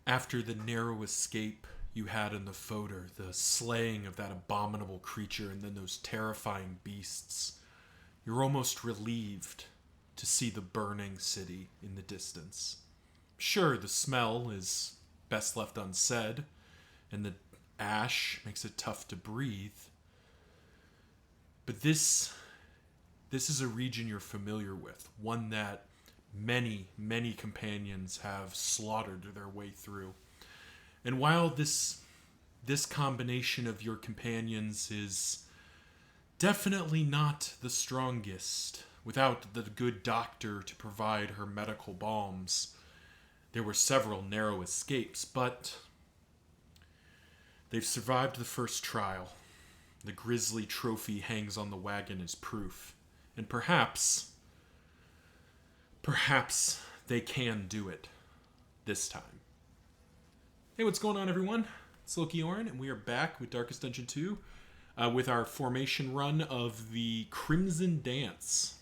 After the narrow escape you had in the Foetor, the slaying of that abominable creature, and then those terrifying beasts, you're almost relieved to see the burning city in the distance. Sure, the smell is best left unsaid, and the ash makes it tough to breathe, but this is a region you're familiar with, one that many companions have slaughtered their way through. And while this combination of your companions is definitely not the strongest, without the good doctor to provide her medical balms, there were several narrow escapes, but they've survived the first trial. The grisly trophy hangs on the wagon as proof. And perhaps they can do it this time. Hey, what's going on, everyone? It's Loki Oren, and we are back with Darkest Dungeon 2 with our formation run of the Crimson Dance.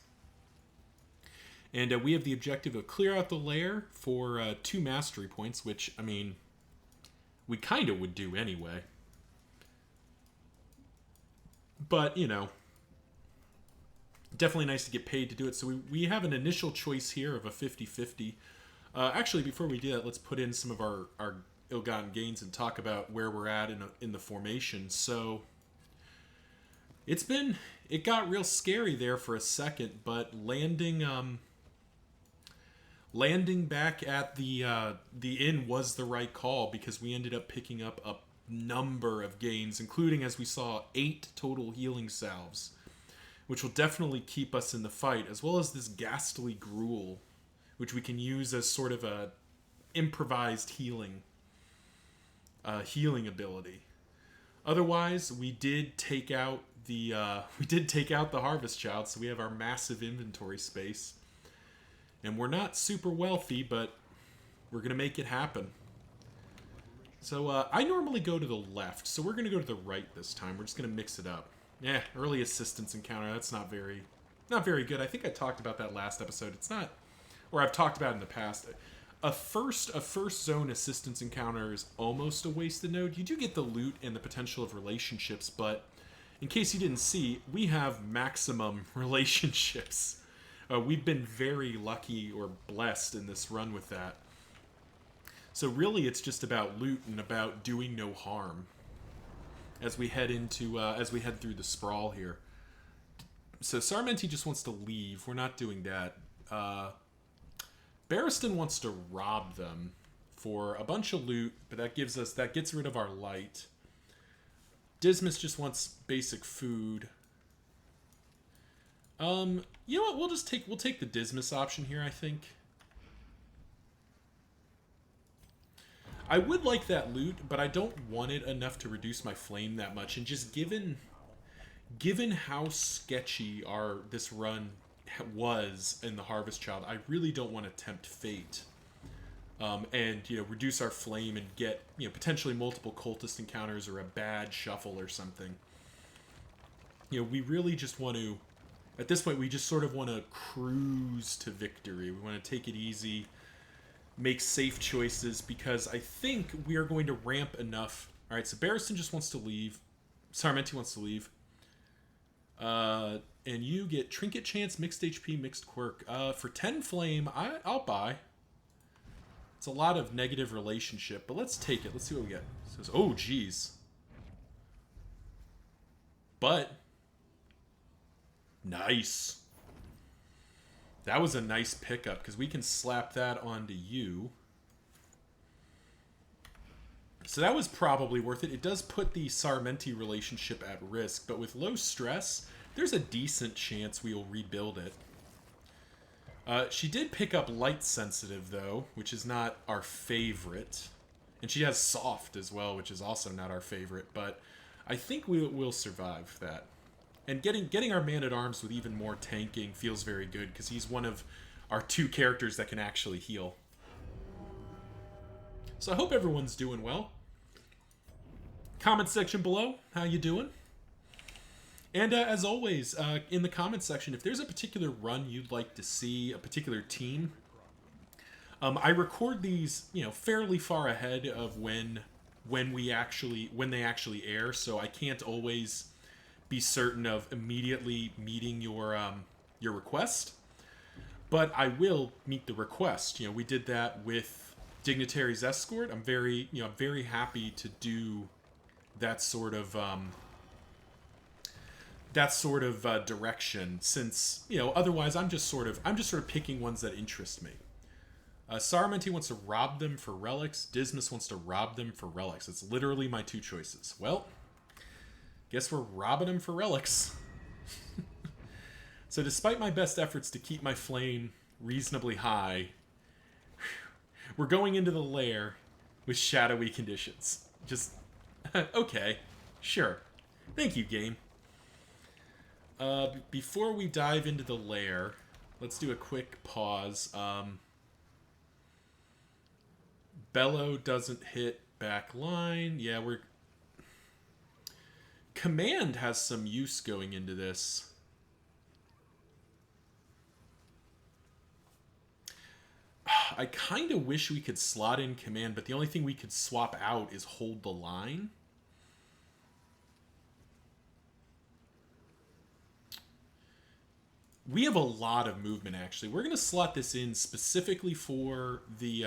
And we have the objective of clear out the lair for 2 mastery points, which, I mean, we kind of would do anyway. But, you know, definitely nice to get paid to do it. So we have an initial choice here of a 50-50. Actually, before we do that, let's put in some of our ill-gotten gains and talk about where we're at in the formation. So it got real scary there for a second, but landing back at the inn was the right call, because we ended up picking up a number of gains, including, as we saw, 8 total healing salves, which will definitely keep us in the fight, as well as this ghastly gruel, which we can use as sort of a improvised healing ability. Otherwise, we did take out the Harvest Child, so we have our massive inventory space, and we're not super wealthy, but we're gonna make it happen. So I normally go to the left, so we're gonna go to the right this time. We're just gonna mix it up. Yeah, early assistance encounter. That's not very good. I think I talked about that last episode. It's not, or I've talked about it in the past. A first zone assistance encounter is almost a wasted node. You do get the loot and the potential of relationships, but in case you didn't see, we have maximum relationships. We've been very lucky or blessed in this run with that. So really, it's just about loot and about doing no harm as we head through the Sprawl here. So Sarmenti just wants to leave. We're not doing that. Barristan wants to rob them for a bunch of loot, but that gets rid of our light. Dismas just wants basic food. You know what? We'll take the Dismas option here, I think. I would like that loot, but I don't want it enough to reduce my flame that much. And just given how sketchy this run was in the Harvest Child, I really don't want to tempt fate. And reduce our flame and get potentially multiple cultist encounters or a bad shuffle or something. We really just want to, at this point, we just sort of want to cruise to victory. We want to take it easy, make safe choices, because I think we are going to ramp enough. All right, so Barristan just wants to leave. Sarmenti wants to leave. And you get Trinket Chance, Mixed HP, Mixed Quirk. For 10 Flame, I'll buy. It's a lot of negative relationship, but let's take it. Let's see what we get. It says, oh, geez. But, nice. That was a nice pickup, because we can slap that onto you. So that was probably worth it. It does put the Sarmenti relationship at risk, but with low stress, there's a decent chance we will rebuild it. She did pick up Light Sensitive, though, which is not our favorite. And she has Soft as well, which is also not our favorite, but I think we'll survive that. And getting our Man-at-Arms with even more tanking feels very good, because he's one of our 2 characters that can actually heal. So I hope everyone's doing well. Comment section below, how you doing? And as always, in the comment section, if there's a particular run you'd like to see, a particular team, I record these, fairly far ahead of when they actually air, so I can't always be certain of immediately meeting your request. But I will meet the request. We did that with Dignitary's Escort. I'm very happy to do that sort of direction, since otherwise I'm just sort of picking ones that interest me. Sarumanti wants to rob them for relics. Dismas wants to rob them for relics. It's literally my two choices. Well, guess we're robbing them for relics. So despite my best efforts to keep my flame reasonably high, we're going into the lair with shadowy conditions. Just, okay, sure. Thank you, game. Before we dive into the lair, let's do a quick pause. Bellow doesn't hit back line. Yeah, Command has some use going into this. I kind of wish we could slot in Command, but the only thing we could swap out is Hold the Line. We have a lot of movement, actually. We're going to slot this in specifically for the...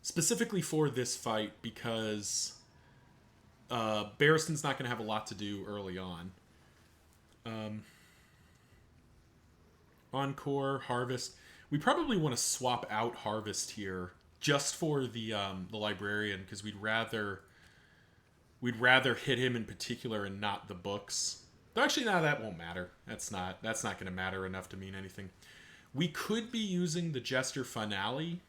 specifically for this fight, because Barristan's not going to have a lot to do early on. Encore, Harvest. We probably want to swap out Harvest here just for the Librarian, because we'd rather hit him in particular and not the books. Though actually, no, that won't matter. That's not going to matter enough to mean anything. We could be using the Jester Finale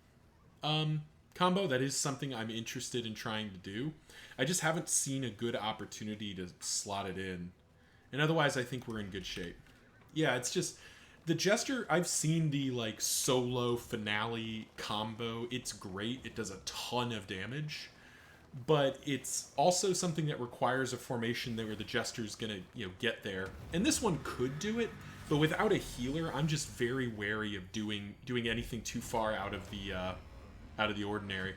combo. That is something I'm interested in trying to do. I just haven't seen a good opportunity to slot it in. And otherwise, I think we're in good shape. Yeah, it's just... The Jester, I've seen the solo finale combo. It's great. It does a ton of damage. But it's also something that requires a formation where the Jester's going to get there. And this one could do it, but without a healer, I'm just very wary of doing anything too far out of the ordinary.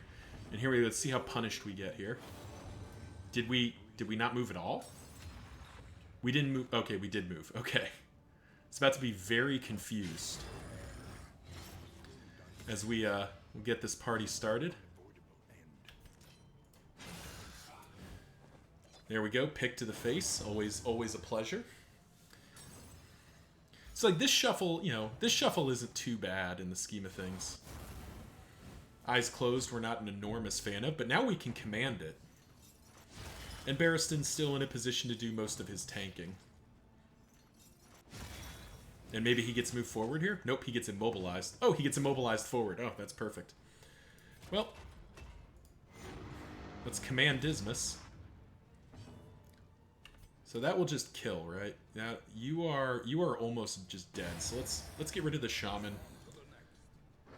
And here we go. Let's see how punished we get here. Did we not move at all? We didn't move. Okay, we did move. Okay. It's about to be very confused as we we'll get this party started. There we go. Pick to the face. Always a pleasure. So this shuffle, this shuffle isn't too bad in the scheme of things. Eyes Closed, we're not an enormous fan of, but now we can command it. And Barristan's still in a position to do most of his tanking. And maybe he gets moved forward here? Nope, he gets immobilized. Oh, he gets immobilized forward. Oh, that's perfect. Well, let's command Dismas. So that will just kill, right? Now you are almost just dead. So let's get rid of the shaman,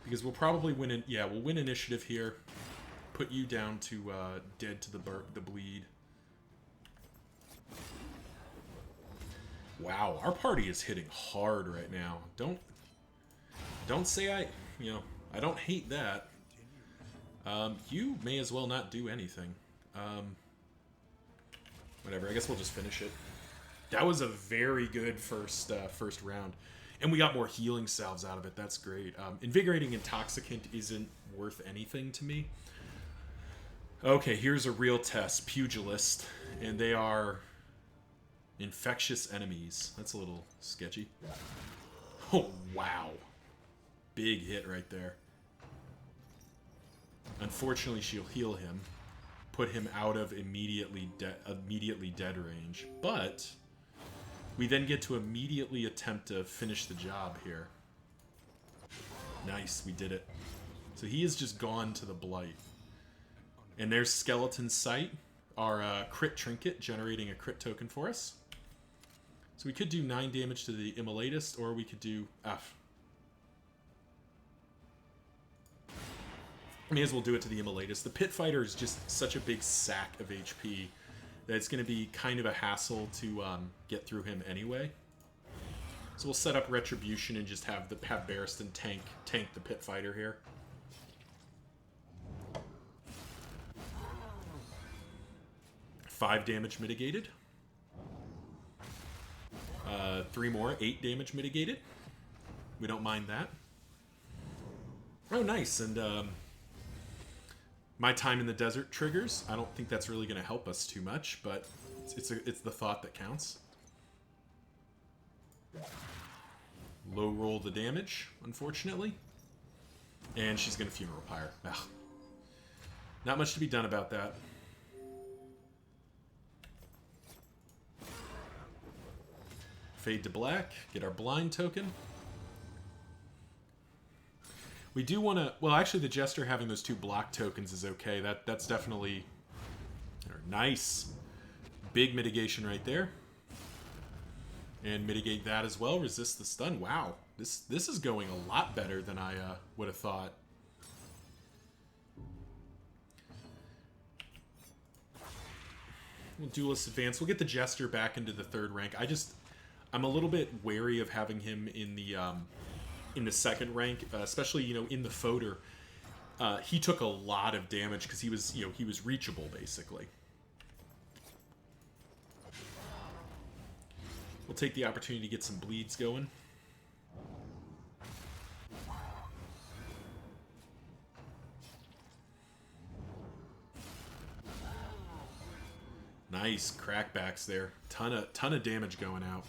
because we'll probably win. We'll win initiative here. Put you down to dead to the bleed. Wow, our party is hitting hard right now. Don't say I don't hate that. You may as well not do anything. Whatever, I guess we'll just finish it. That was a very good first round. And we got more healing salves out of it. That's great. Invigorating Intoxicant isn't worth anything to me. Okay, here's a real test. Pugilist. And they are... Infectious Enemies. That's a little sketchy. Oh, wow. Big hit right there. Unfortunately, she'll heal him. Put him out of immediately dead range. But we then get to immediately attempt to finish the job here. Nice, we did it. So he is just gone to the Blight. And there's Skeleton Sight, our crit trinket, generating a crit token for us. So we could do 9 damage to the Immolatist, or we could do F. May as well do it to the Immolatist. The Pit Fighter is just such a big sack of HP that it's going to be kind of a hassle to get through him anyway. So we'll set up Retribution and just have Barristan tank the Pit Fighter here. Five damage mitigated. 3 more, 8 damage mitigated. We don't mind that. Oh, nice. And my time in the desert triggers. I don't think that's really going to help us too much, but it's the thought that counts. Low roll the damage, unfortunately. And she's going to Funeral Pyre. Ugh. Not much to be done about that. Fade to black. Get our blind token. We do want to... Well, actually, the Jester having those 2 block tokens is okay. That's definitely... Nice. Big mitigation right there. And mitigate that as well. Resist the stun. Wow. This is going a lot better than I would have thought. We'll Duelist Advance. We'll get the Jester back into the 3rd rank. I'm a little bit wary of having him in the 2nd rank, especially, in the Foetor. He took a lot of damage because he was reachable, basically. We'll take the opportunity to get some bleeds going. Nice crackbacks there. Ton of damage going out.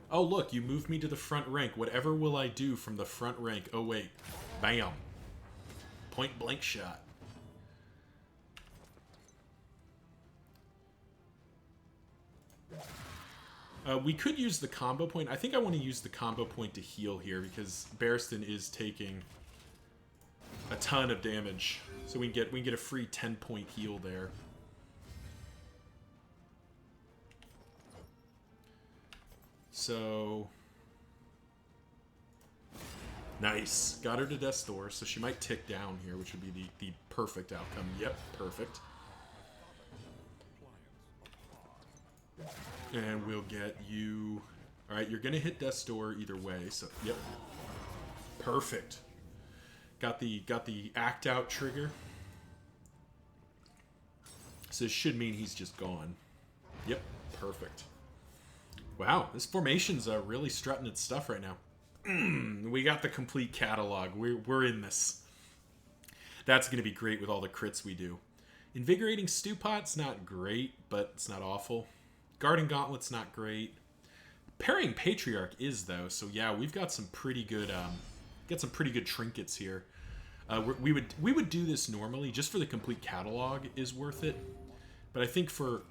Oh, look, you moved me to the front rank. Whatever will I do from the front rank? Oh, wait. Bam. Point blank shot. We could use the combo point. I think I want to use the combo point to heal here because Barristan is taking a ton of damage. So we can get a free 10-point heal there. So nice. Got her to Death's Door, so she might tick down here, which would be the perfect outcome. Yep, perfect. And we'll get you... Alright, you're going to hit Death's Door either way, so... Yep. Perfect. Got the act out trigger. So it should mean he's just gone. Yep, perfect. Wow, this formation's really strutting its stuff right now. We got the complete catalog. We're in this. That's going to be great with all the crits we do. Invigorating Stewpot's not great, but it's not awful. Guarding Gauntlet's not great. Parrying Patriarch is, though, so yeah, we've got some pretty good trinkets here. We would do this normally just for the complete catalog is worth it, but I think for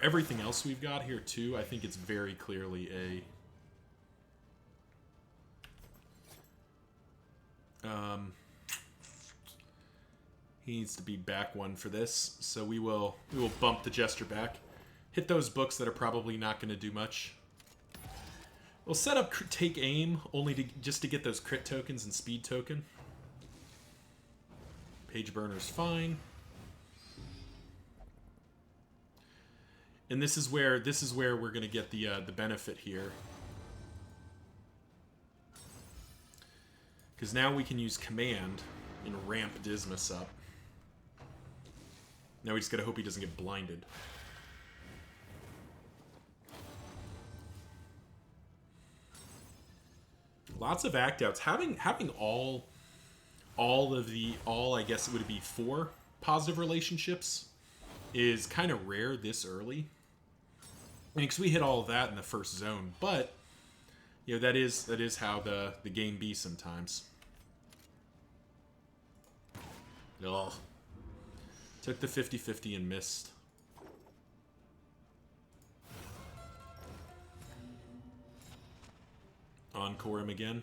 everything else we've got here too, I think it's very clearly a he needs to be back 1 for this, so we will bump the Jester back. Hit those books that are probably not going to do much. We'll set up Take Aim only just to get those crit tokens and speed token. Page Burner's fine. And this is where we're going to get the benefit here. Because now we can use Command and ramp Dismas up. Now we just got to hope he doesn't get blinded. Lots of act outs. Having all I guess it would be 4 positive relationships is kind of rare this early. I mean, because we hit all of that in the first zone, but that is how the game be sometimes. Ugh. Took the 50-50 and missed. Encore him again.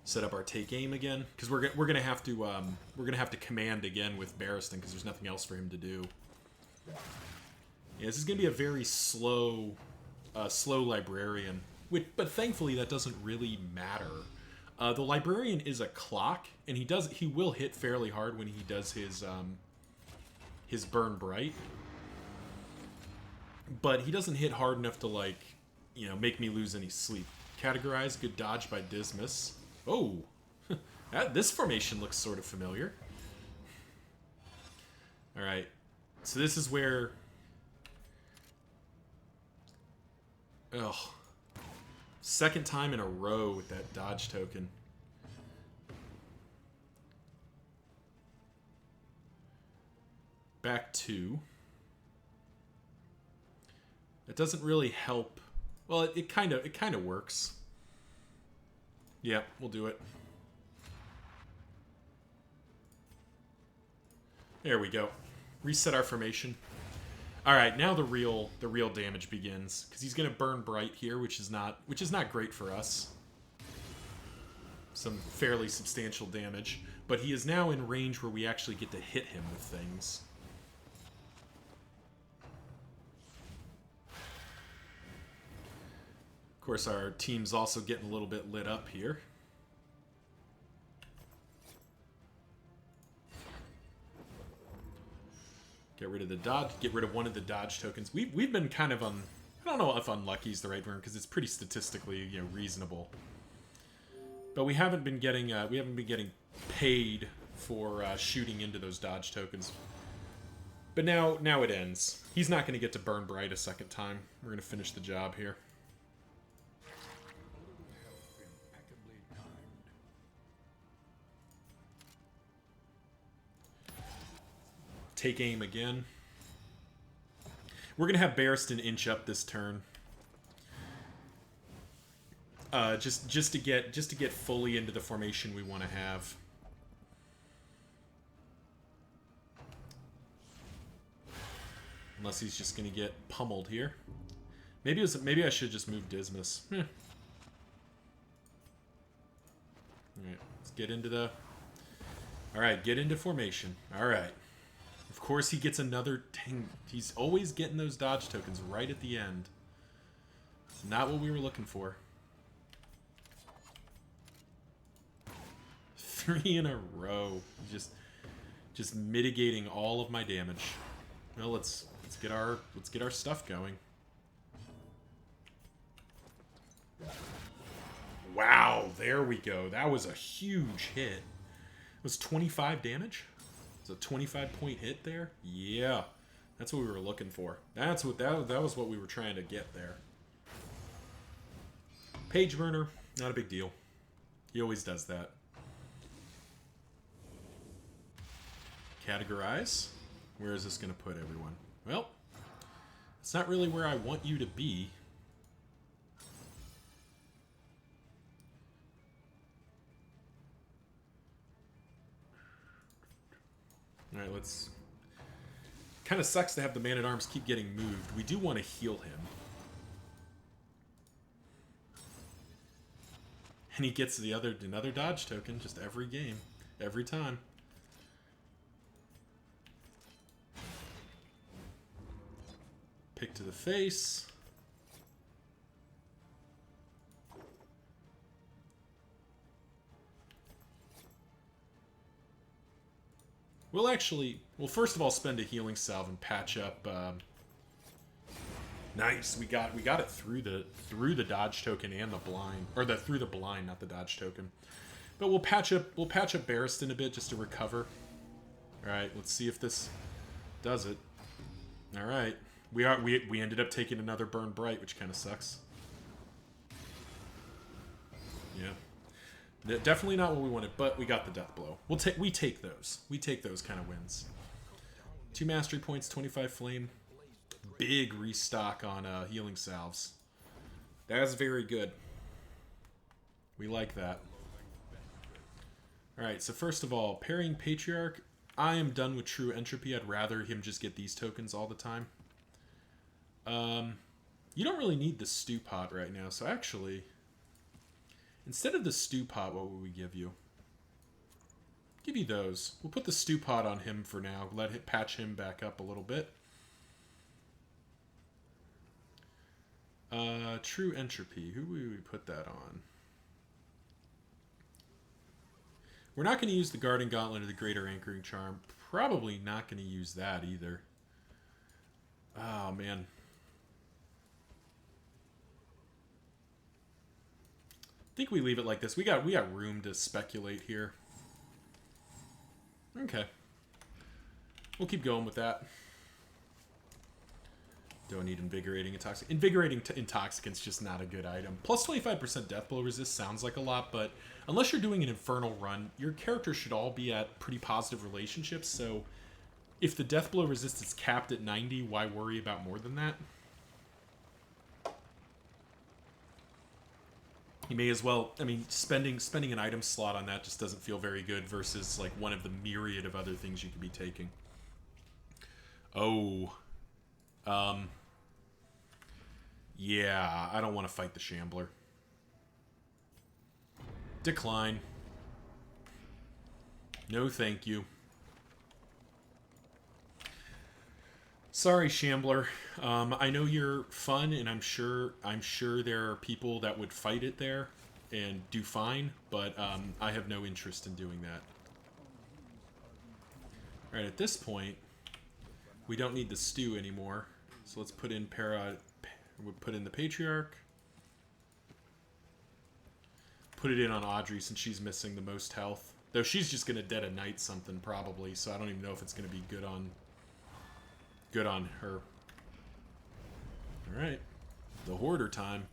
Set up our Take Aim again because we're gonna have to command again with Barristan because there's nothing else for him to do. Yeah, this is gonna be a very slow librarian, but thankfully that doesn't really matter. The librarian is a clock, and he will hit fairly hard when he does his burn bright. but he doesn't hit hard enough to, like, you know, make me lose any sleep. Categorize, good dodge by Dismas. Oh, this formation looks sort of familiar. All right, so this is where... Ugh. Second time in a row with that dodge token. Back 2. It doesn't really help. Well, it kind of works. Yeah, we'll do it. There we go. Reset our formation. All right, now the real damage begins, because he's going to burn bright here, which is not great for us. Some fairly substantial damage, but he is now in range where we actually get to hit him with things. Of course, our team's also getting a little bit lit up here. Get rid of the dodge. Get rid of one of the dodge tokens. We've been kind of I don't know if unlucky is the right word, because it's pretty statistically, you know, reasonable. But we haven't been getting paid for shooting into those dodge tokens. But now it ends. He's not going to get to burn bright a second time. We're going to finish the job here. Take aim again. We're gonna have Barristan inch up this turn, just to get fully into the formation we want to have. Unless he's just gonna get pummeled here. Maybe I should just move Dismas. All right, let's get into the. All right, get into formation. All right. Of course, he gets another... Dang, he's always getting those dodge tokens right at the end. It's not what we were looking for. 3 in a row. Just mitigating all of my damage. Well, let's get our stuff going. Wow, there we go. That was a huge hit. It was 25 damage. It's a 25-point hit there? Yeah. That's what we were looking for. That was what we were trying to get there. Page burner, not a big deal. He always does that. Categorize. Where is this going to put everyone? Well, it's not really where I want you to be. Alright, let's... Kind of sucks to have the Man-at-Arms keep getting moved. We do want to heal him. And he gets another dodge token just every game. Every time. Pick to the face. We'll first of all spend a healing salve and patch up. Nice, we got it through the dodge token and the blind, or through the blind, not the dodge token. But we'll patch up Barristan a bit just to recover. All right, let's see if this does it. All right, we ended up taking another burn bright, which kind of sucks. Yeah. Definitely not what we wanted, but we got the death blow. We take those. We take those kind of wins. 2 mastery points, 25 flame. Big restock on healing salves. That's very good. We like that. Alright, so first of all, parrying Patriarch. I am done with True Entropy. I'd rather him just get these tokens all the time. You don't really need the stew pot right now, so actually... Instead of the stew pot, what would we give you? Give you those. We'll put the stew pot on him for now. Patch him back up a little bit. True Entropy. Who would we put that on? We're not going to use the Guarding Gauntlet or the Greater Anchoring Charm. Probably not going to use that either. Oh, man. think we leave it like this. We got room to speculate here. Okay. We'll keep going with that. Don't need Invigorating Intoxicant. Invigorating Intoxicant's just not a good item. Plus 25% Death Blow Resist sounds like a lot, but unless you're doing an Infernal run, your characters should all be at pretty positive relationships, so if the Death Blow Resist is capped at 90, why worry about more than that? You may as well, I mean, spending an item slot on that just doesn't feel very good versus like one of the myriad of other things you could be taking. Oh. Yeah, I don't want to fight the Shambler. Decline. No, thank you. Sorry, Shambler. I know you're fun, and I'm sure there are people that would fight it there and do fine, but I have no interest in doing that. All right, at this point, we don't need the stew anymore, so let's put in we'll put in the Patriarch. Put it in on Audrey since she's missing the most health. Though she's just gonna Dead of Night something probably, so I don't even know if it's gonna be good on her. Alright. The Hoarder time.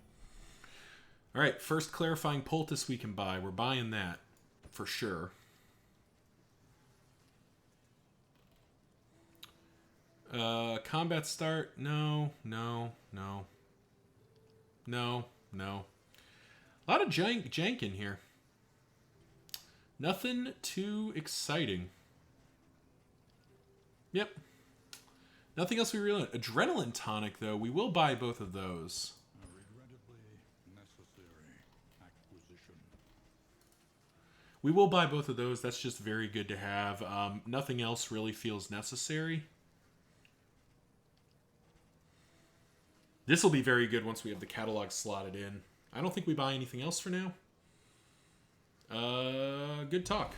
Alright, first Clarifying Poultice we can buy. We're buying that. For sure. Combat start? No. A lot of jank in here. Nothing too exciting. Yep. Nothing else we really... Adrenaline Tonic, though. We will buy both of those. We will buy both of those. That's just very good to have. Nothing else really feels necessary. This will be very good once we have the catalog slotted in. I don't think we buy anything else for now. Good talk.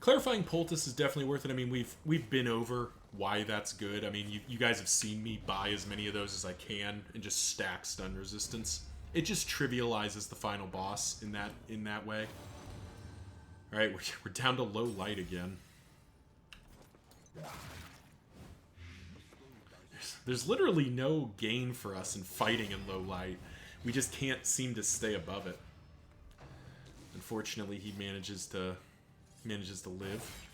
Clarifying Poultice is definitely worth it. I mean, we've been over why that's good. I mean, you guys have seen me buy as many of those as I can and just stack stun resistance. It just trivializes the final boss in that way. All right, we're down to low light again. There's literally no gain for us in fighting in low light. We just can't seem to stay above it. Unfortunately, he manages to live.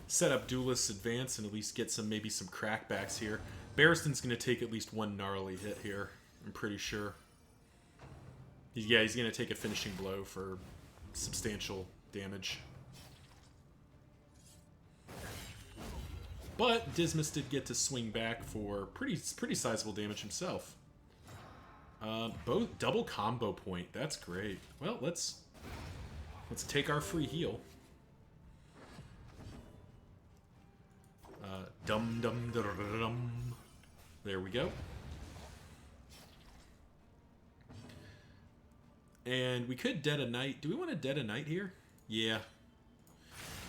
Set up Duelist's Advance and at least get maybe some crackbacks here. Barristan's going to take at least one gnarly hit here, I'm pretty sure. Yeah, he's going to take a finishing blow for substantial damage. But Dismas did get to swing back for pretty sizable damage himself. Both double combo point. That's great. Well, let's take our free heal. Dum dum dum dum. There we go. And we could Dead of Night. Do we want to Dead of Night here? Yeah.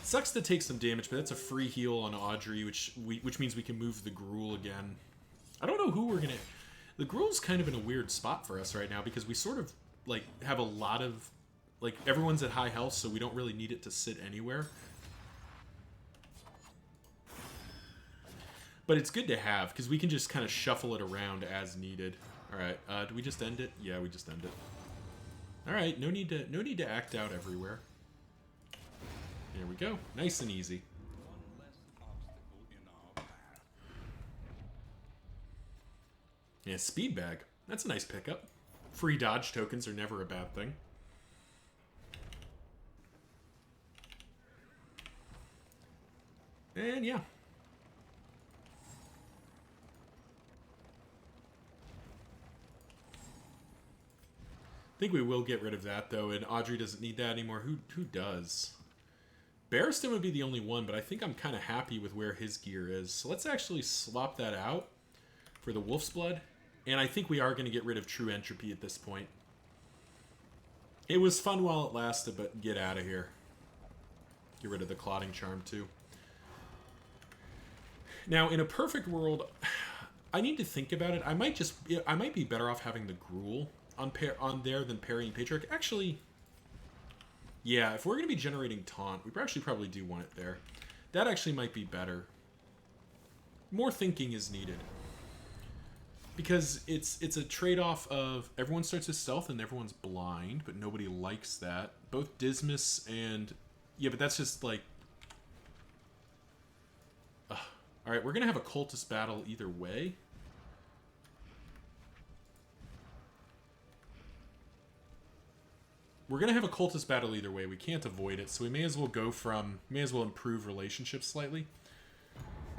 Sucks to take some damage, but that's a free heal on Audrey, which means we can move the Gruul again. I don't know who we're gonna... The Gruul's kind of in a weird spot for us right now because we sort of like have a lot of... Like, everyone's at high health, so we don't really need it to sit anywhere. But it's good to have, because we can just kind of shuffle it around as needed. Alright, do we just end it? Yeah, we just end it. Alright, no need to act out everywhere. There we go. Nice and easy. Yeah, Speed Bag. That's a nice pickup. Free dodge tokens are never a bad thing. And yeah. I think we will get rid of that, though, and Audrey doesn't need that anymore. Who does? Barristan would be the only one, but I think I'm kind of happy with where his gear is. So let's actually swap that out for the Wolf's Blood. And I think we are going to get rid of True Entropy at this point. It was fun while it lasted, but get out of here. Get rid of the clotting charm, too. Now, in a perfect world, I need to think about it. I might be better off having the Gruul on there than parrying Patriarch. Actually, yeah, if we're going to be generating Taunt, we actually probably do want it there. That actually might be better. More thinking is needed. Because it's a trade-off of everyone starts with stealth and everyone's blind, but nobody likes that. Both Dismas and... Yeah, but that's just like... Alright, we're going to have a cultist battle either way. We're going to have a cultist battle either way. We can't avoid it, so we may as well go from... May as well improve relationships slightly.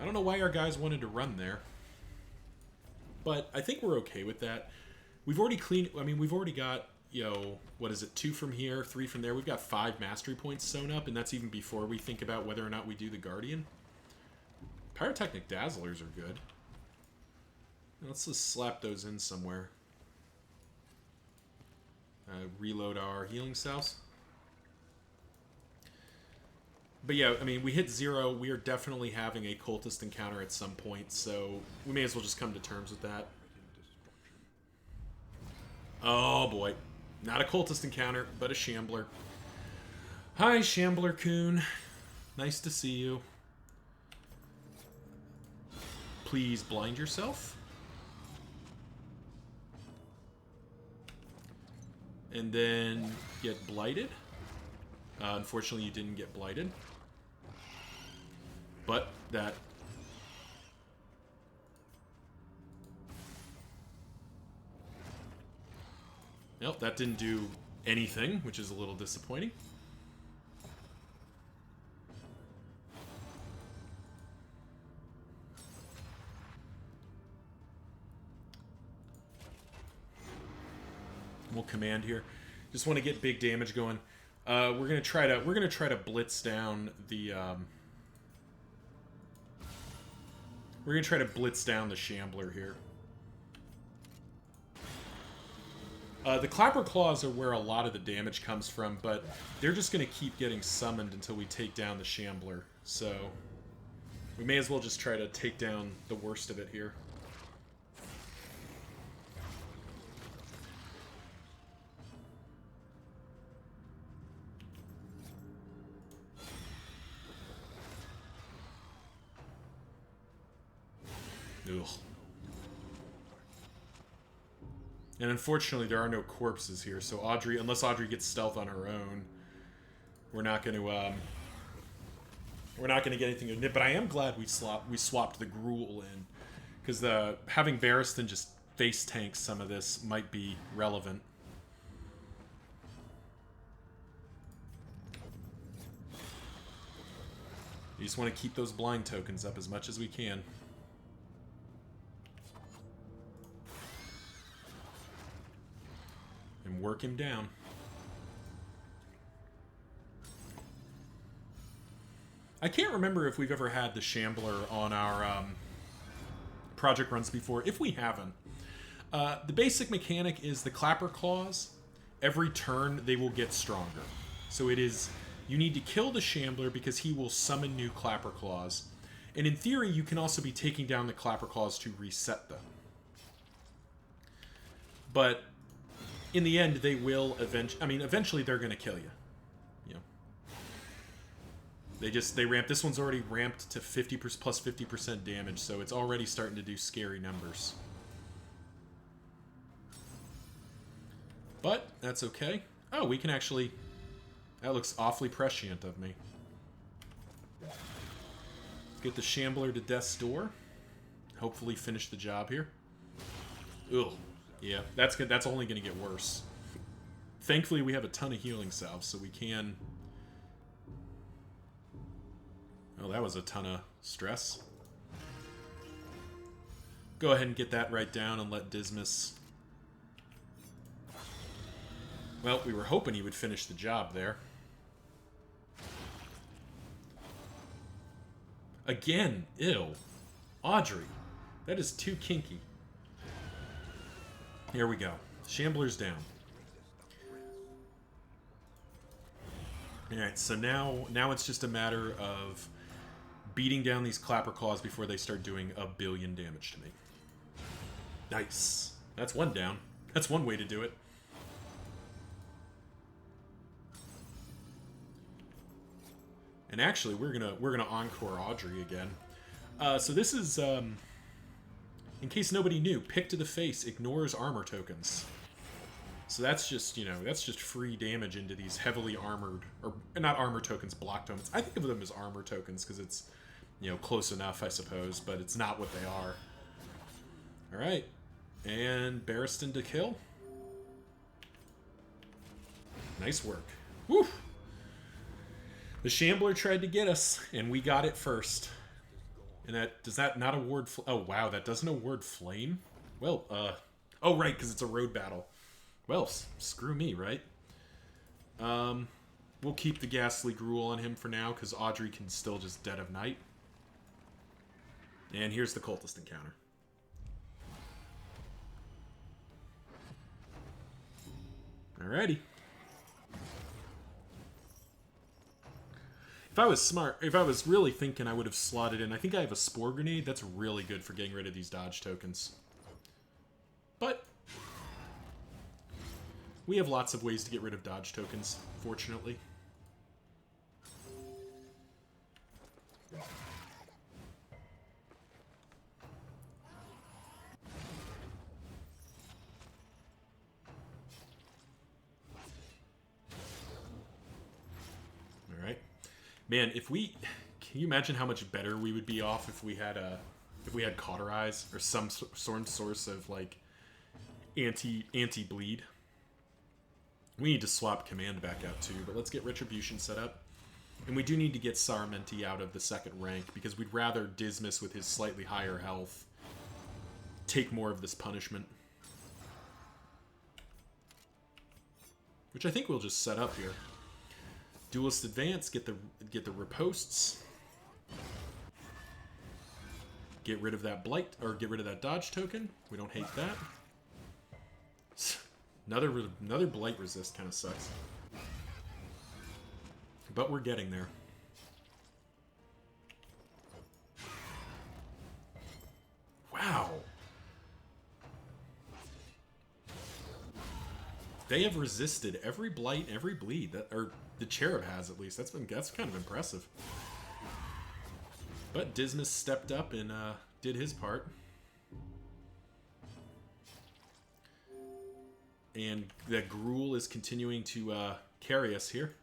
I don't know why our guys wanted to run there. But I think we're okay with that. We've already cleaned... I mean, we've already got, you know... What is it? 2 from here, 3 from there. We've got 5 mastery points sewn up, and that's even before we think about whether or not we do the Guardian. Pyrotechnic Dazzlers are good. Let's just slap those in somewhere. Reload our healing cells. But yeah, I mean, we hit 0. We are definitely having a cultist encounter at some point, so we may as well just come to terms with that. Oh boy. Not a cultist encounter, but a Shambler. Hi, Shambler-kun. Nice to see you. Please blind yourself. And then get blighted. Unfortunately, you didn't get blighted. But that... Nope, that didn't do anything, which is a little disappointing. We'll command here. Just want to get big damage going. We're gonna try to blitz down the we're gonna try to blitz down the Shambler here. The Clapper Claws are where a lot of the damage comes from, but they're just gonna keep getting summoned until we take down the Shambler. So we may as well just try to take down the worst of it here. Ugh. And unfortunately, there are no corpses here, so Audrey, unless Audrey gets stealth on her own, we're not going to get anything to nip. But I am glad we swapped the Gruul in, because having Barristan just face tank some of this might be relevant. You just want to keep those blind tokens up as much as we can. And work him down. I can't remember if we've ever had the Shambler on our project runs before. If we haven't, the basic mechanic is the Clapper Claws. Every turn, they will get stronger. So it is, you need to kill the Shambler because he will summon new Clapper Claws. And in theory, you can also be taking down the Clapper Claws to reset them. But in the end, they will eventually they're going to kill you. You know. They ramp. This one's already ramped to 50% plus 50% damage, so it's already starting to do scary numbers. But that's okay. Oh, we can actually... That looks awfully prescient of me. Get the Shambler to death's door. Hopefully finish the job here. Ugh. Yeah, that's good. That's only going to get worse. Thankfully, we have a ton of healing salves, so we can... Oh, that was a ton of stress. Go ahead and get that right down and let Dismas... Well, we were hoping he would finish the job there. Again, ew. Audrey. That is too kinky. Here we go. Shambler's down. Alright, so now it's just a matter of beating down these Clapper Claws before they start doing a billion damage to me. Nice. That's one down. That's one way to do it. And actually, we're gonna encore Audrey again. So this is, in case nobody knew, Pick to the Face ignores armor tokens. So that's just, that's just free damage into these heavily armored, or not armor tokens, block tokens. I think of them as armor tokens because it's, close enough, I suppose, but it's not what they are. All right, and Barristan to kill. Nice work. Woo! The Shambler tried to get us, and we got it first. And does that not award... Oh, wow, that doesn't award Flame? Well, oh, right, because it's a road battle. Well, screw me, right? We'll keep the Ghastly Gruel on him for now, because Audrey can still just Dead of Night. And here's the Cultist Encounter. Alrighty. If I was smart, if I was really thinking, I would have slotted in. I think I have a Spore Grenade. That's really good for getting rid of these dodge tokens. But we have lots of ways to get rid of dodge tokens, fortunately. Man, can you imagine how much better we would be off if we had Cauterize or some source of like anti-bleed. We need to swap command back out too, but let's get Retribution set up. And we do need to get Saramenti out of the second rank because we'd rather Dismas with his slightly higher health take more of this punishment. Which I think we'll just set up here. Duelist advance, get the riposts. Get rid of that blight, or get rid of that dodge token. We don't hate that. Another blight resist kind of sucks. But we're getting there. Wow. They have resisted every blight, every bleed that, or the Cherub has at least. That's kind of impressive. But Dismas stepped up and did his part. And that Gruel is continuing to carry us here.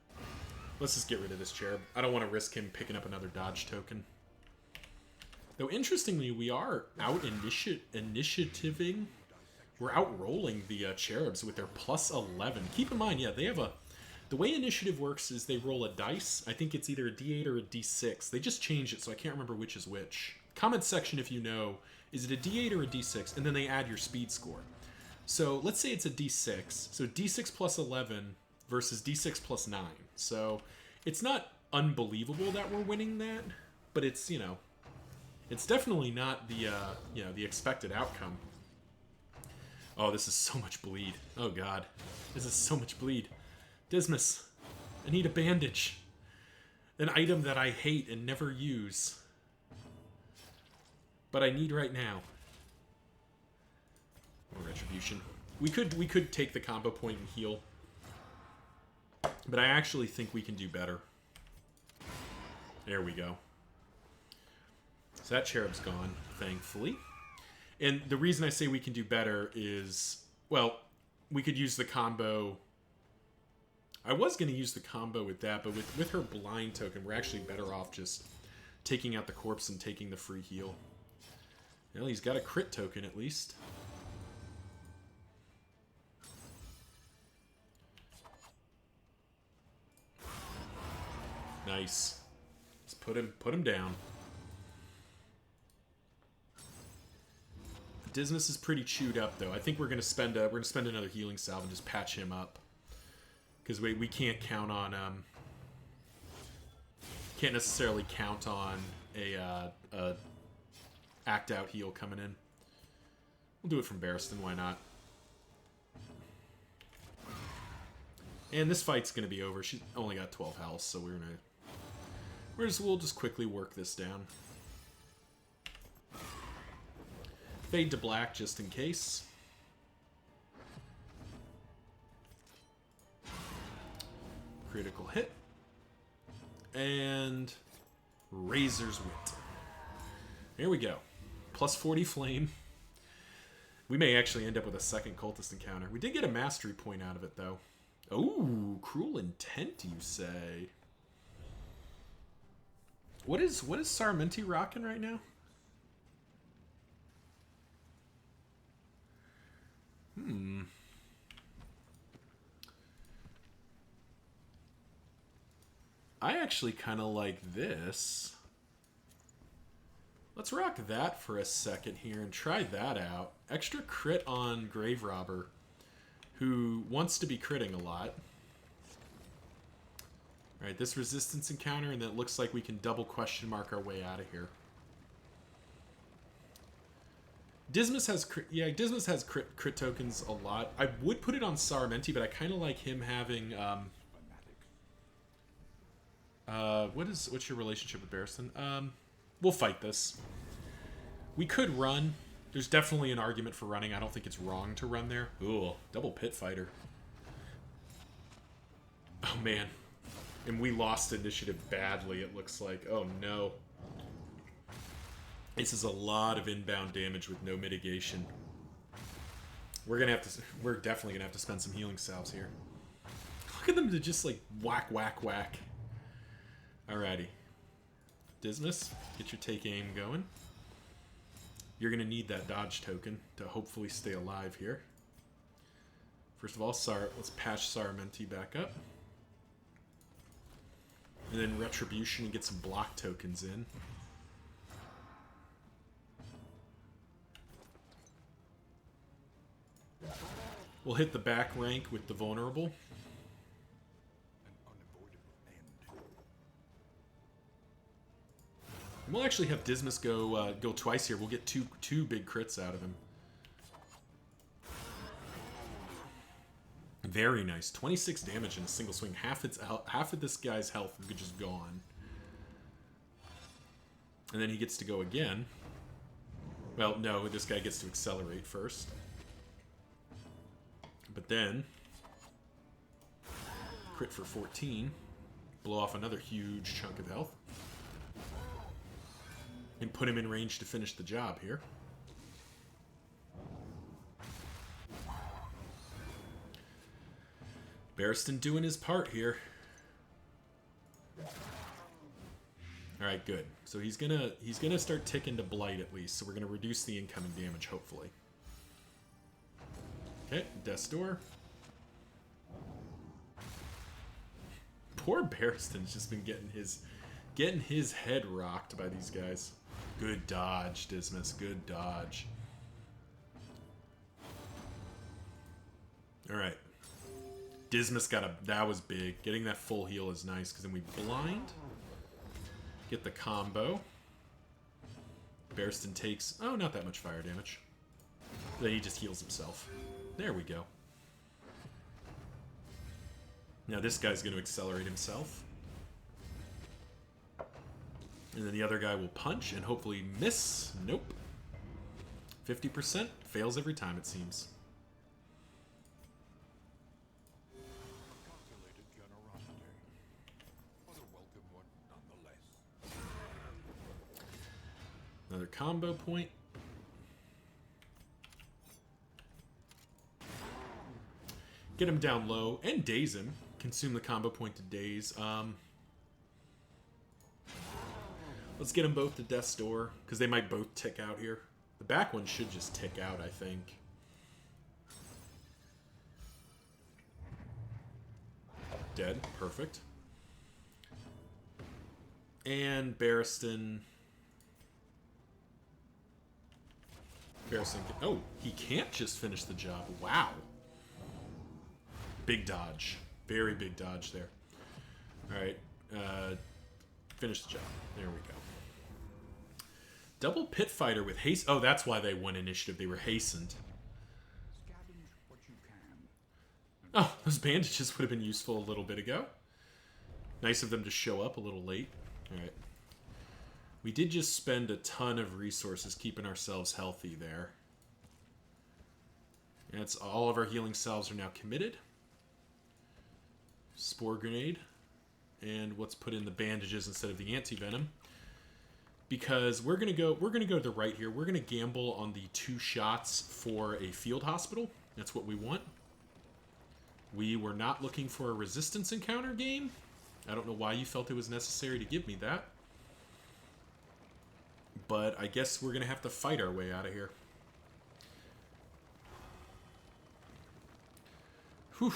Let's just get rid of this Cherub. I don't want to risk him picking up another dodge token. Though interestingly, we are out initiativing. We're outrolling the Cherubs with their plus 11. Keep in mind, yeah, they have the way initiative works is they roll a dice. I think it's either a D8 or a D6. They just changed it, so I can't remember which is which. Comment section if you know, is it a D8 or a D6? And then they add your speed score. So let's say it's a D6. So D6 plus 11 versus D6 plus 9. So it's not unbelievable that we're winning that, but it's, it's definitely not the, the expected outcome. Oh, this is so much bleed. Oh, God. This is so much bleed. Dismas, I need a bandage. An item that I hate and never use. But I need right now. Or Retribution. We could take the combo point and heal. But I actually think we can do better. There we go. So that Cherub's gone, thankfully. And the reason I say we can do better is, well, we could use the combo. I was going to use the combo with that, but with her blind token, we're actually better off just taking out the corpse and taking the free heal. Well, he's got a crit token at least. Nice. Let's put him down. Dismas is pretty chewed up though. I think we're gonna spend another healing salve and just patch him up. Because we can't count on can't necessarily count on a act out heal coming in. We'll do it from Barristan, why not? And this fight's going to be over. She's only got 12 health, so we'll just quickly work this down. Fade to black just in case. Critical hit. And Razor's Wit. There we go. Plus 40 flame. We may actually end up with a second Cultist Encounter. We did get a mastery point out of it, though. Oh, Cruel Intent, you say? What is Saramenti rocking right now? I actually kind of like this. Let's rock that for a second here and try that out. Extra crit on Grave Robber, who wants to be critting a lot. Alright, this resistance encounter, and then it looks like we can double question mark our way out of here. Dismas has crit tokens a lot. I would put it on Saramenti, but I kind of like him having what's your relationship with Barristan? We'll fight this. We could run. There's definitely an argument for running. I don't think it's wrong to run there. Ooh, double pit fighter. Oh man. And we lost initiative badly, it looks like. Oh no. This is a lot of inbound damage with no mitigation. We're definitely gonna have to spend some healing salves here. Look at them to just like whack, whack, whack. Alrighty. Dismas, get your take aim going. You're gonna need that dodge token to hopefully stay alive here. First of all, let's patch Saramenti back up. And then Retribution and get some block tokens in. We'll hit the back rank with the Vulnerable. And we'll actually have Dismas go twice here. We'll get two big crits out of him. Very nice. 26 damage in a single swing. Half of this guy's health is just gone. And then he gets to go again. Well, no, this guy gets to accelerate first. But then, crit for 14. Blow off another huge chunk of health. And put him in range to finish the job here. Barristan doing his part here. Alright, good. So he's gonna start ticking to blight at least, so we're gonna reduce the incoming damage, hopefully. Okay, Death's Door. Poor Barristan's just been getting his head rocked by these guys. Good dodge, Dismas. Good dodge. Alright. Dismas that was big. Getting that full heal is nice, because then we blind. Get the combo. Barristan takes, oh, not that much fire damage. Then he just heals himself. There we go. Now this guy's going to accelerate himself. And then the other guy will punch and hopefully miss. Nope. 50%. Fails every time, it seems. Another combo point. Get him down low and daze him. Consume the combo point to daze. Let's get them both to Death's Door, because they might both tick out here. The back one should just tick out, I think. Dead. Perfect. And Barristan... Oh, he can't just finish the job. Wow. Big dodge. Very big dodge there. Alright. Finish the job. There we go. Double pit fighter with haste. Oh, that's why they won initiative. They were hastened. Oh, those bandages would have been useful a little bit ago. Nice of them to show up a little late. Alright. We did just spend a ton of resources keeping ourselves healthy there. That's all of our healing salves are now committed. Spore grenade. And let's put in the bandages instead of the anti-venom. Because we're gonna go to the right here. We're gonna gamble on the 2 shots for a field hospital. That's what we want. We were not looking for a resistance encounter game. I don't know why you felt it was necessary to give me that. But I guess we're gonna have to fight our way out of here. Whew.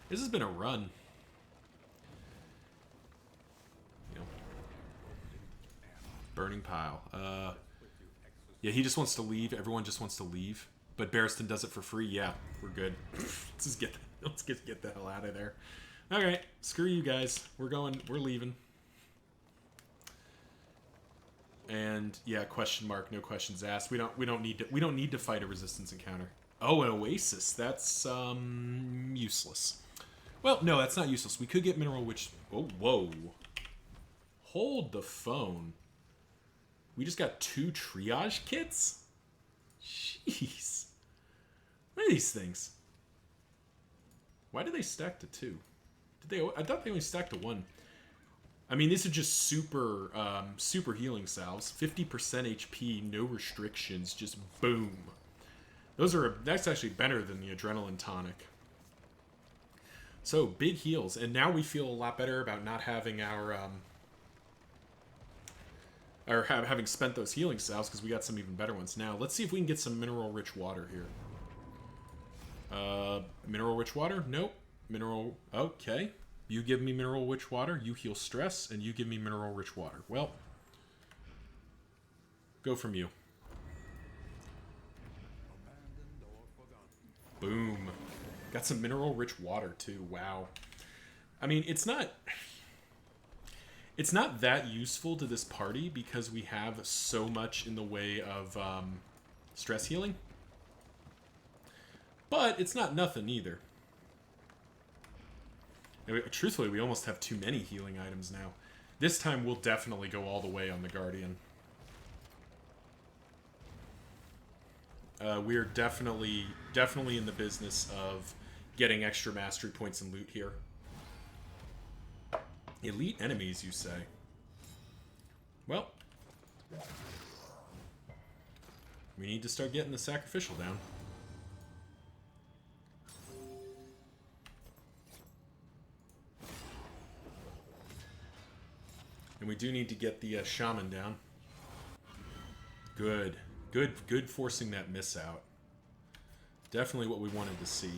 This has been a run. Burning pile. Yeah, he just wants to leave. Everyone just wants to leave. But Barristan does it for free. Yeah, we're good. Let's just get the hell out of there. Alright, screw you guys. We're leaving. And yeah, question mark, no questions asked. We don't need to fight a resistance encounter. Oh, an oasis. That's useless. Well, no, that's not useless. We could get mineral witch. Oh, whoa. Hold the phone. We just got 2 triage kits? Jeez. What are these things? Why do they stack to 2? I thought they only stacked to 1. I mean, these are just super healing salves. 50% HP, no restrictions, just boom. That's actually better than the adrenaline tonic. So, big heals. And now we feel a lot better about not having our... or having spent those healing salves, because we got some even better ones. Now, let's see if we can get some mineral-rich water here. Mineral-rich water? Nope. Mineral... Okay. You give me mineral-rich water, you heal stress, and you give me mineral-rich water. Well, go from you. Boom. Got some mineral-rich water, too. Wow. I mean, it's not that useful to this party because we have so much in the way of stress healing. But it's not nothing either. Truthfully, we almost have too many healing items now. This time we'll definitely go all the way on the Guardian. We are definitely in the business of getting extra mastery points and loot here. Elite enemies, you say? Well, we need to start getting the sacrificial down. And we do need to get the shaman down. Good forcing that miss out. Definitely what we wanted to see.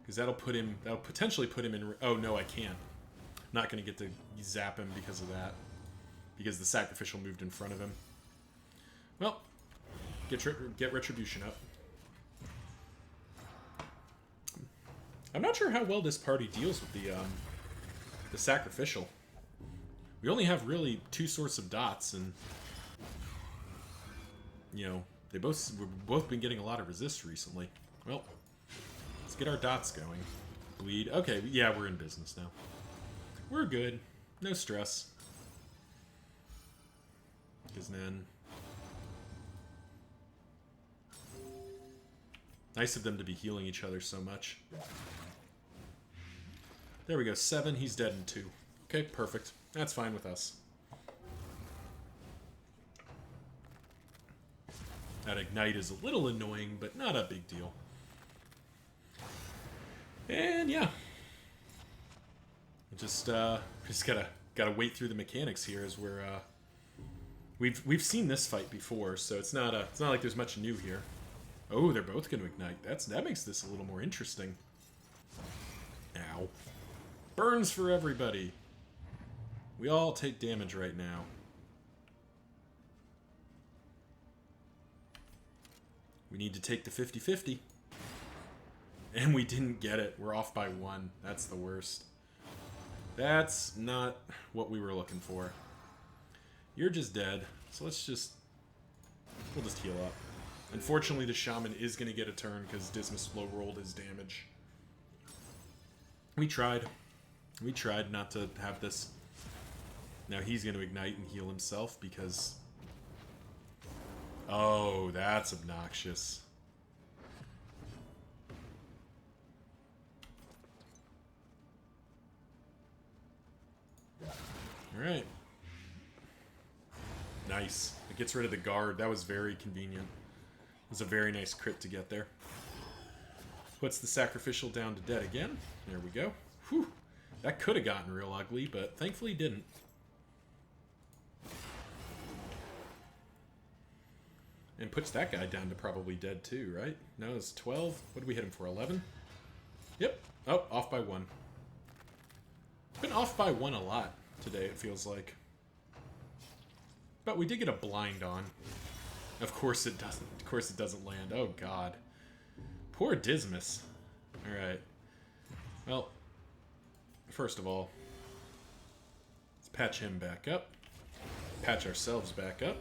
Because that'll potentially put him in... Oh, no, I can't. Not going to get to zap him because of that. Because the sacrificial moved in front of him. Well, get retribution up. I'm not sure how well this party deals with the sacrificial. We only have really 2 sorts of dots, and you know we've both been getting a lot of resist recently. Well, let's get our dots going. Bleed. Okay, yeah, we're in business now. We're good. No stress. Because then... Nice of them to be healing each other so much. There we go. 7. He's dead in 2. Okay, perfect. That's fine with us. That ignite is a little annoying, but not a big deal. And yeah. Just gotta wait through the mechanics here as we're we've seen this fight before, so it's not like there's much new here. Oh, they're both gonna ignite. That makes this a little more interesting. Ow. Burns for everybody. We all take damage right now. We need to take the 50-50. And we didn't get it. We're off by 1. That's the worst. That's not what we were looking for. You're just dead. So we'll just heal up. Unfortunately, the Shaman is going to get a turn because Dismas low rolled his damage. We tried. We tried not to have this. Now he's going to ignite and heal himself because... Oh, that's obnoxious. Alright. Nice. It gets rid of the guard. That was very convenient. It was a very nice crit to get there. Puts the sacrificial down to dead again. There we go. Whew. That could have gotten real ugly, but thankfully didn't. And puts that guy down to probably dead too, right? No, it's 12. What did we hit him for? 11? Yep. Oh, off by 1. Been off by 1 a lot today, it feels like. But we did get a blind on. Of course it doesn't. Of course it doesn't land. Oh, God. Poor Dismas. Alright. Well, first of all, let's patch him back up. Patch ourselves back up.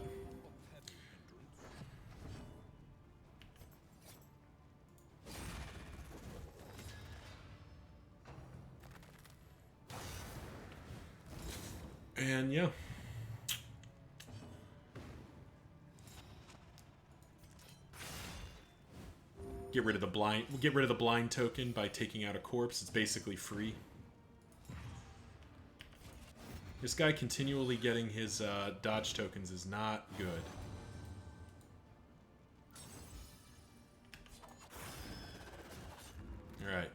And yeah. Get rid of the blind. We'll get rid of the blind token by taking out a corpse. It's basically free. This guy continually getting his dodge tokens is not good. All right,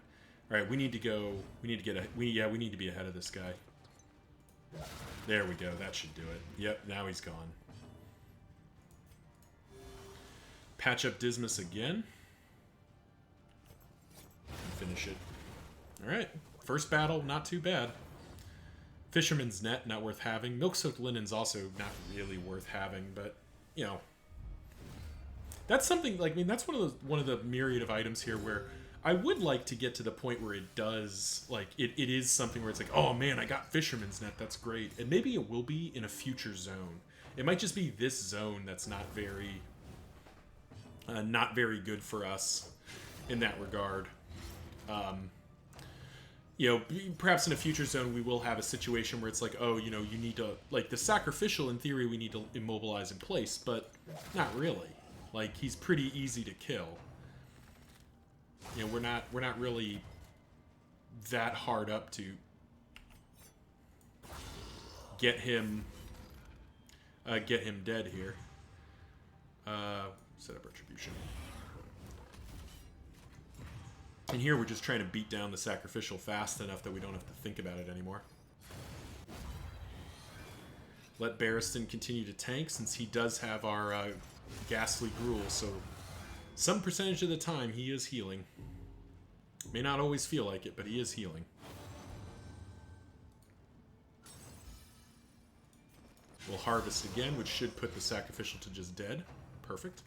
all right. We need to go. We need to get a. We need to be ahead of this guy. There we go. That should do it. Yep. Now he's gone. Patch up Dismas again. Finish it. Alright. First battle, not too bad. Fisherman's Net, not worth having. Milk-soaked linen's also not really worth having, but, you know. That's something, like, I mean, that's one of the myriad of items here where I would like to get to the point where it does, like, it is something where it's like, oh man, I got Fisherman's Net, that's great. And maybe it will be in a future zone. It might just be this zone that's not very good for us in that regard. You know, perhaps in a future zone we will have a situation where it's like, oh, you know, you need to, like, the sacrificial in theory we need to immobilize in place, but not really. Like, he's pretty easy to kill. You know, we're not really that hard up to get him dead here. Set up retribution. And here we're just trying to beat down the sacrificial fast enough that we don't have to think about it anymore. Let Barristan continue to tank since he does have our ghastly gruel, so some percentage of the time he is healing. May not always feel like it, but he is healing. We'll harvest again, which should put the sacrificial to just dead. Perfect.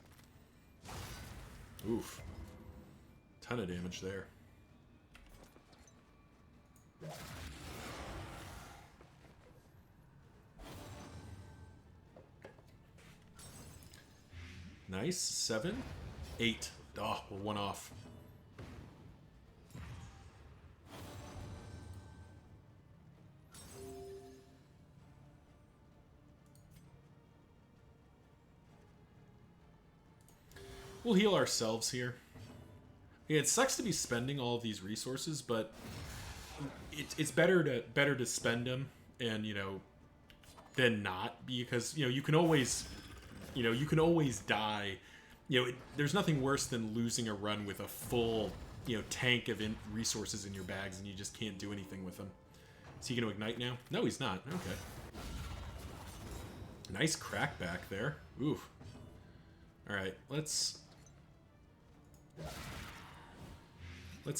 Oof. Ton of damage there. Nice. 7. 8. Oh, we're 1 off. We'll heal ourselves here. Yeah, it sucks to be spending all of these resources, but it's better to spend them and, you know, than not, because, you know, you can always die. You know, there's nothing worse than losing a run with a full, you know, tank of resources in your bags and you just can't do anything with them. Is he going to ignite now? No, he's not. Okay. Nice crack back there. Oof. All right, let's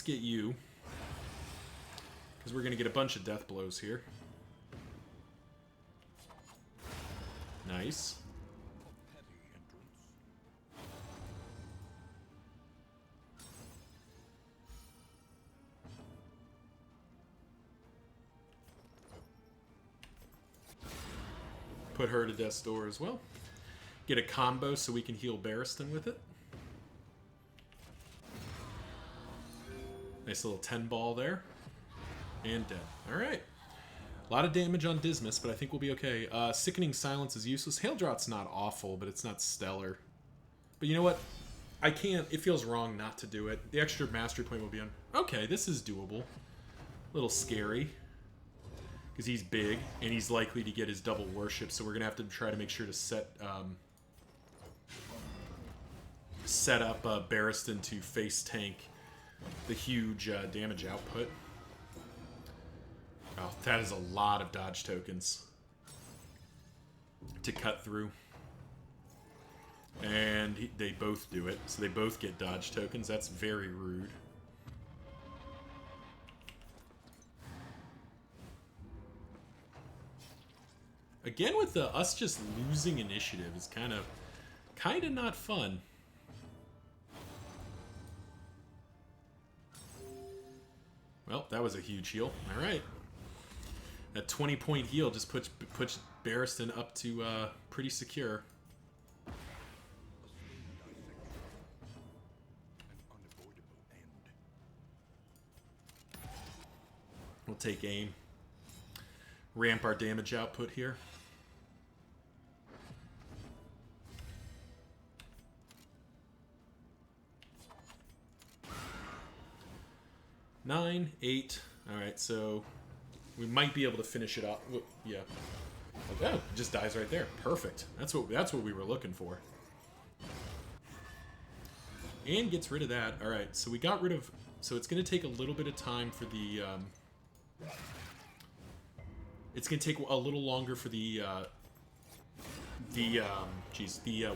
get you, because we're going to get a bunch of death blows here. Nice. Put her to death's door as well. Get a combo so we can heal Barristan with it. Nice little 10 ball there. And dead. Alright. A lot of damage on Dismas, but I think we'll be okay. Sickening Silence is useless. Haildraught's not awful, but it's not stellar. But you know what? I can't. It feels wrong not to do it. The extra mastery point will be on. Okay, this is doable. A little scary. Because he's big, and he's likely to get his double worship, so we're going to have to try to make sure to set up Barristan to face tank the huge damage output. Oh, that is a lot of dodge tokens to cut through. And they both do it, so they both get dodge tokens. That's very rude. Again, with us just losing initiative is kind of not fun. Well, that was a huge heal. All right. A 20-point heal just puts Barristan up to pretty secure. We'll take aim. Ramp our damage output here. Nine, 8. All right, so we might be able to finish it up. Yeah. Oh, it just dies right there. Perfect. That's what we were looking for. And gets rid of that. All right, so we got rid of. So it's going to take a little bit of time for the. It's going to take a little longer for the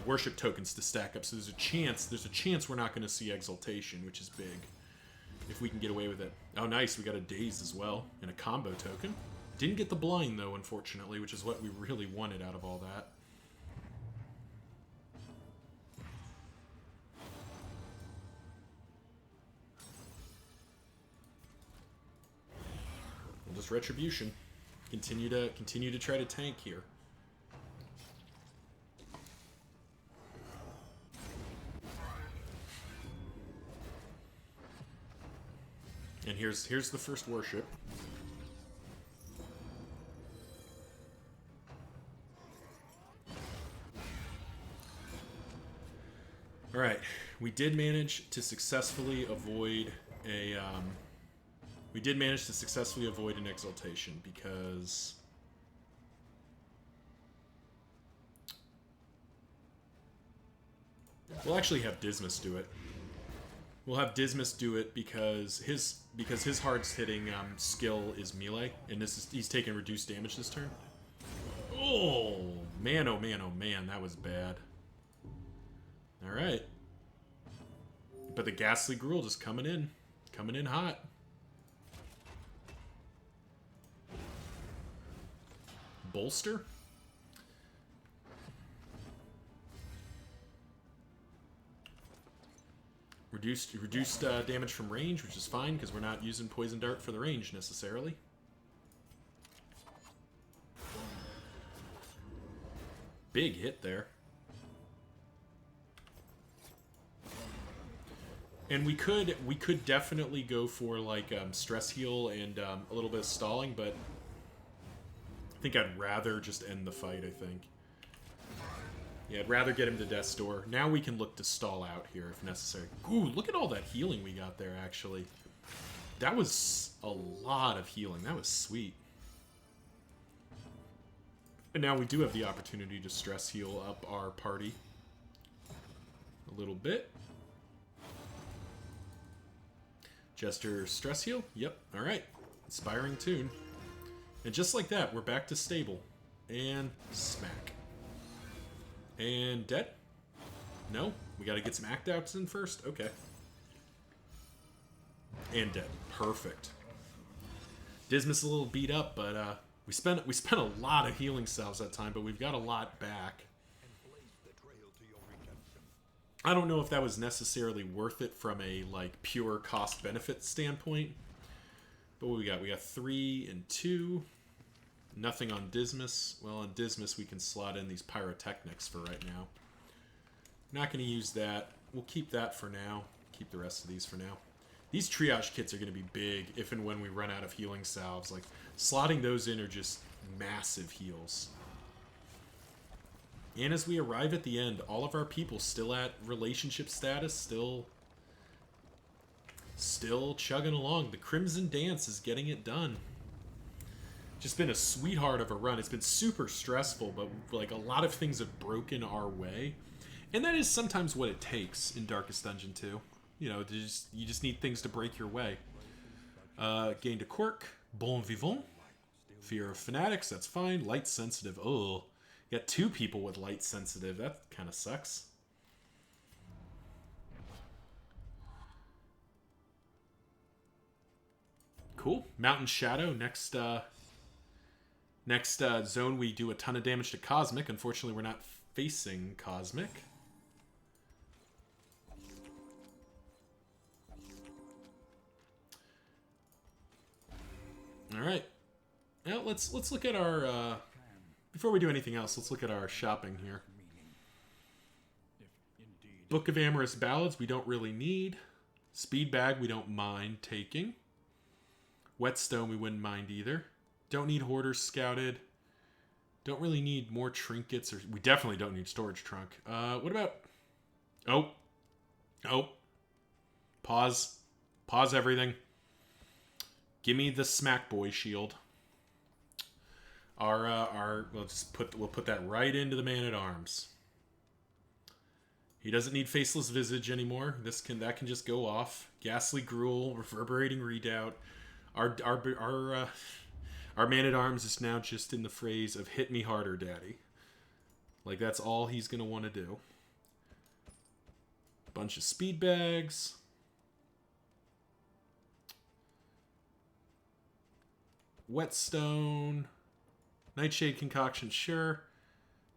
worship tokens to stack up. So there's a chance we're not going to see exaltation, which is big. If we can get away with it. Oh, nice. We got a daze as well. And a combo token. Didn't get the blind, though, unfortunately, which is what we really wanted out of all that. Well, just retribution. Continue to try to tank here. And here's the first worship. All right, we did manage to successfully avoid a. We did manage to successfully avoid an exaltation because. We'll actually have Dismas do it. We'll have Dismas do it because his hardest hitting skill is melee, and he's taking reduced damage this turn. Oh man! Oh man! Oh man! That was bad. All right, but the Ghastly Gruul just coming in hot. Bolster. Reduced damage from range, which is fine because we're not using Poison Dart for the range necessarily. Big hit there. And we could definitely go for like stress heal and a little bit of stalling, but I think I'd rather just end the fight, I think. Yeah, I'd rather get him to Death's Door. Now we can look to stall out here if necessary. Ooh, look at all that healing we got there, actually. That was a lot of healing. That was sweet. And now we do have the opportunity to stress heal up our party a little bit. Jester stress heal? Yep, alright. Inspiring Tune. And just like that, we're back to stable. And smack. And dead? No? We gotta get some act outs in first? Okay. And dead. Perfect. Dismas a little beat up, but we spent a lot of healing salves that time, but we've got a lot back. I don't know if that was necessarily worth it from a like pure cost benefit standpoint. But what we got? We got 3 and 2. Nothing on Dismas. Well, on Dismas we can slot in these pyrotechnics for right now. Not going to use that. We'll keep that for now. Keep the rest of these for now. These triage kits are going to be big if and when we run out of healing salves. Like, slotting those in are just massive heals. And as we arrive at the end, all of our people still at relationship status, still chugging along. The Crimson Dance is getting it done. Just been a sweetheart of a run. It's been super stressful, but like a lot of things have broken our way. And that is sometimes what it takes in Darkest Dungeon 2. You know, you just need things to break your way. Gained a quirk. Bon vivant. Fear of fanatics, that's fine. Light sensitive. Oh, got 2 people with light sensitive. That kind of sucks. Cool. Mountain Shadow. Next zone, we do a ton of damage to Cosmic. Unfortunately, we're not facing Cosmic. All right. Now let's look at our. Before we do anything else, let's look at our shopping here. Book of Amorous Ballads we don't really need. Speed Bag we don't mind taking. Whetstone we wouldn't mind either. Don't need Hoarders Scouted. Don't really need more trinkets, or we definitely don't need Storage Trunk. What about? Oh. Pause everything. Give me the Smack Boy shield. We'll put that right into the Man-at-Arms. He doesn't need Faceless Visage anymore. That can just go off. Ghastly Gruel, Reverberating Redoubt. Our Man-at-Arms is now just in the phrase of "Hit me harder, Daddy." Like, that's all he's gonna want to do. Bunch of speed bags. Whetstone. Nightshade Concoction, sure.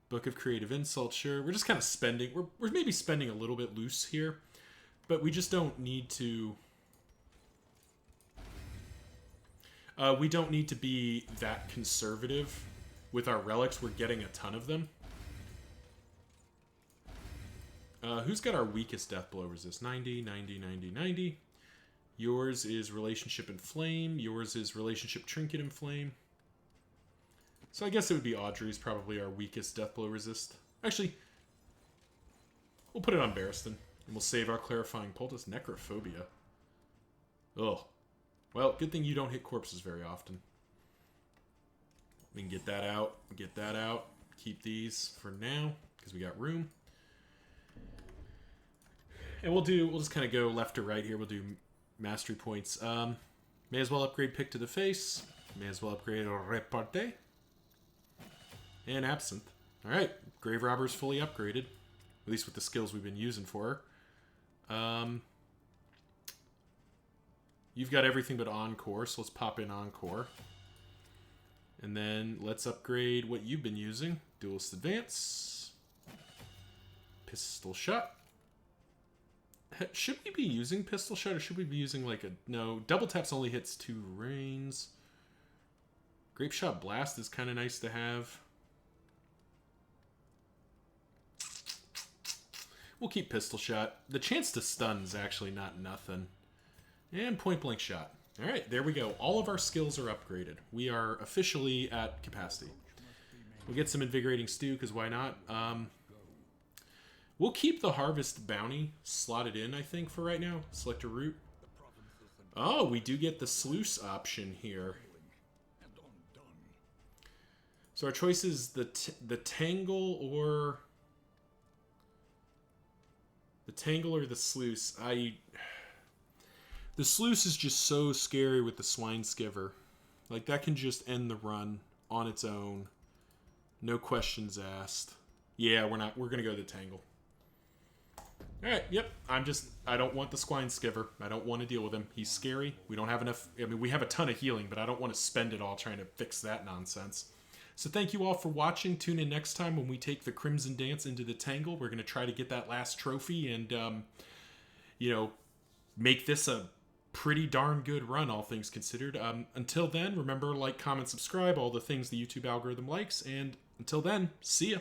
Book of Creative Insult, sure. We're just kind of spending. We're maybe spending a little bit loose here, but we just don't need to. We don't need to be that conservative with our relics. We're getting a ton of them. Who's got our weakest death blow resist? 90, 90, 90, 90. Yours is Relationship and Flame. Yours is Relationship Trinket and Flame. So I guess it would be Audrey's probably our weakest death blow resist. Actually, we'll put it on Barristan. And we'll save our Clarifying Poultice. Necrophobia. Ugh. Well, good thing you don't hit corpses very often. We can get that out. Get that out. Keep these for now, because we got room. And we'll just kind of go left to right here. We'll do mastery points. May as well upgrade Pick to the Face. May as well upgrade Repartee. And Absinthe. Alright, Grave Robber's fully upgraded. At least with the skills we've been using for her. You've got everything but Encore, so let's pop in Encore. And then let's upgrade what you've been using. Duelist Advance. Pistol Shot. Should we be using Pistol Shot, or should we be using like a... No, Double Taps only hits 2 rains. Grape Shot Blast is kind of nice to have. We'll keep Pistol Shot. The chance to stun is actually not nothing. And Point Blank Shot. Alright, there we go. All of our skills are upgraded. We are officially at capacity. We'll get some Invigorating Stew, because why not? We'll keep the Harvest Bounty slotted in, I think, for right now. Select a route. Oh, we do get the Sluice option here. So our choice is the Tangle or... The Tangle or the Sluice. The Sluice is just so scary with the Swine Skiver. Like, that can just end the run on its own. No questions asked. Yeah, we're gonna go to the Tangle. Alright, yep. I don't want the Swine Skiver. I don't want to deal with him. He's scary. We don't have enough... I mean, we have a ton of healing, but I don't want to spend it all trying to fix that nonsense. So thank you all for watching. Tune in next time when we take the Crimson Dance into the Tangle. We're going to try to get that last trophy and, make this a pretty darn good run, all things considered. Until then, remember, like, comment, subscribe, all the things the YouTube algorithm likes. And until then, see ya.